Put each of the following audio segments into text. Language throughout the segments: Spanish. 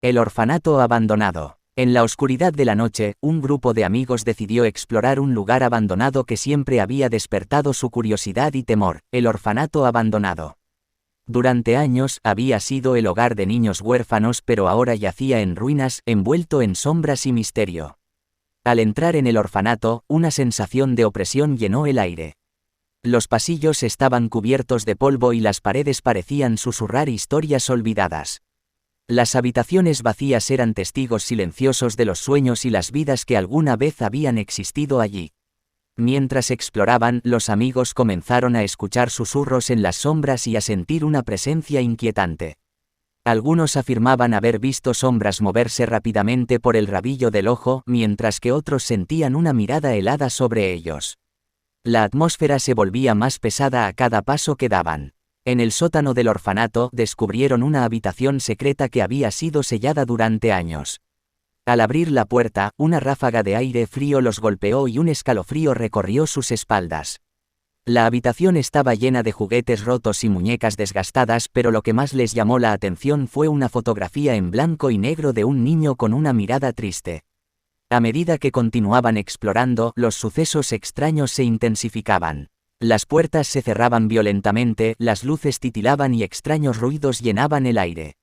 El orfanato abandonado. En la oscuridad de la noche, un grupo de amigos decidió explorar un lugar abandonado que siempre había despertado su curiosidad y temor, el orfanato abandonado. Durante años había sido el hogar de niños huérfanos, pero ahora yacía en ruinas, envuelto en sombras y misterio. Al entrar en el orfanato, una sensación de opresión llenó el aire. Los pasillos estaban cubiertos de polvo y las paredes parecían susurrar historias olvidadas. Las habitaciones vacías eran testigos silenciosos de los sueños y las vidas que alguna vez habían existido allí. Mientras exploraban, los amigos comenzaron a escuchar susurros en las sombras y a sentir una presencia inquietante. Algunos afirmaban haber visto sombras moverse rápidamente por el rabillo del ojo, mientras que otros sentían una mirada helada sobre ellos. La atmósfera se volvía más pesada a cada paso que daban. En el sótano del orfanato descubrieron una habitación secreta que había sido sellada durante años. Al abrir la puerta, una ráfaga de aire frío los golpeó y un escalofrío recorrió sus espaldas. La habitación estaba llena de juguetes rotos y muñecas desgastadas, pero lo que más les llamó la atención fue una fotografía en blanco y negro de un niño con una mirada triste. A medida que continuaban explorando, los sucesos extraños se intensificaban. Las puertas se cerraban violentamente, las luces titilaban y extraños ruidos llenaban el aire.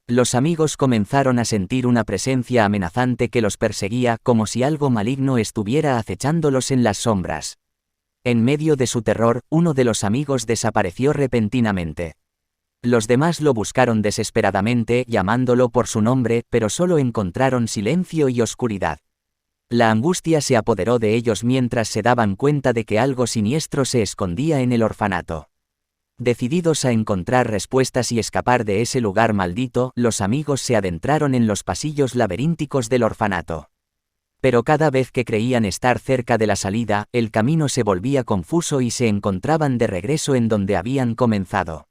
Los amigos comenzaron a sentir una presencia amenazante que los perseguía, como si algo maligno estuviera acechándolos en las sombras. En medio de su terror, uno de los amigos desapareció repentinamente. Los demás lo buscaron desesperadamente, llamándolo por su nombre, pero solo encontraron silencio y oscuridad. La angustia se apoderó de ellos mientras se daban cuenta de que algo siniestro se escondía en el orfanato. Decididos a encontrar respuestas y escapar de ese lugar maldito, los amigos se adentraron en los pasillos laberínticos del orfanato. Pero cada vez que creían estar cerca de la salida, el camino se volvía confuso y se encontraban de regreso en donde habían comenzado.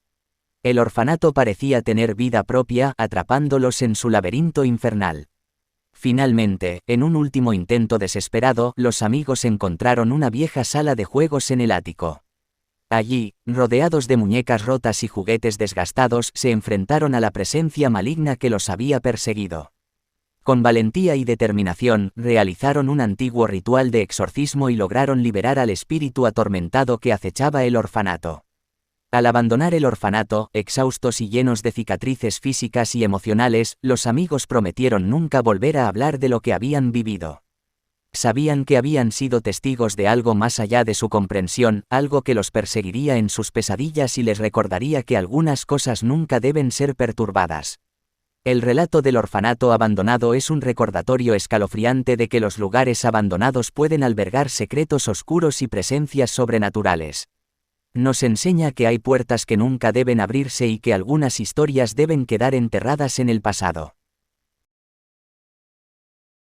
El orfanato parecía tener vida propia, atrapándolos en su laberinto infernal. Finalmente, en un último intento desesperado, los amigos encontraron una vieja sala de juegos en el ático. Allí, rodeados de muñecas rotas y juguetes desgastados, se enfrentaron a la presencia maligna que los había perseguido. Con valentía y determinación, realizaron un antiguo ritual de exorcismo y lograron liberar al espíritu atormentado que acechaba el orfanato. Al abandonar el orfanato, exhaustos y llenos de cicatrices físicas y emocionales, los amigos prometieron nunca volver a hablar de lo que habían vivido. Sabían que habían sido testigos de algo más allá de su comprensión, algo que los perseguiría en sus pesadillas y les recordaría que algunas cosas nunca deben ser perturbadas. El relato del orfanato abandonado es un recordatorio escalofriante de que los lugares abandonados pueden albergar secretos oscuros y presencias sobrenaturales. Nos enseña que hay puertas que nunca deben abrirse y que algunas historias deben quedar enterradas en el pasado.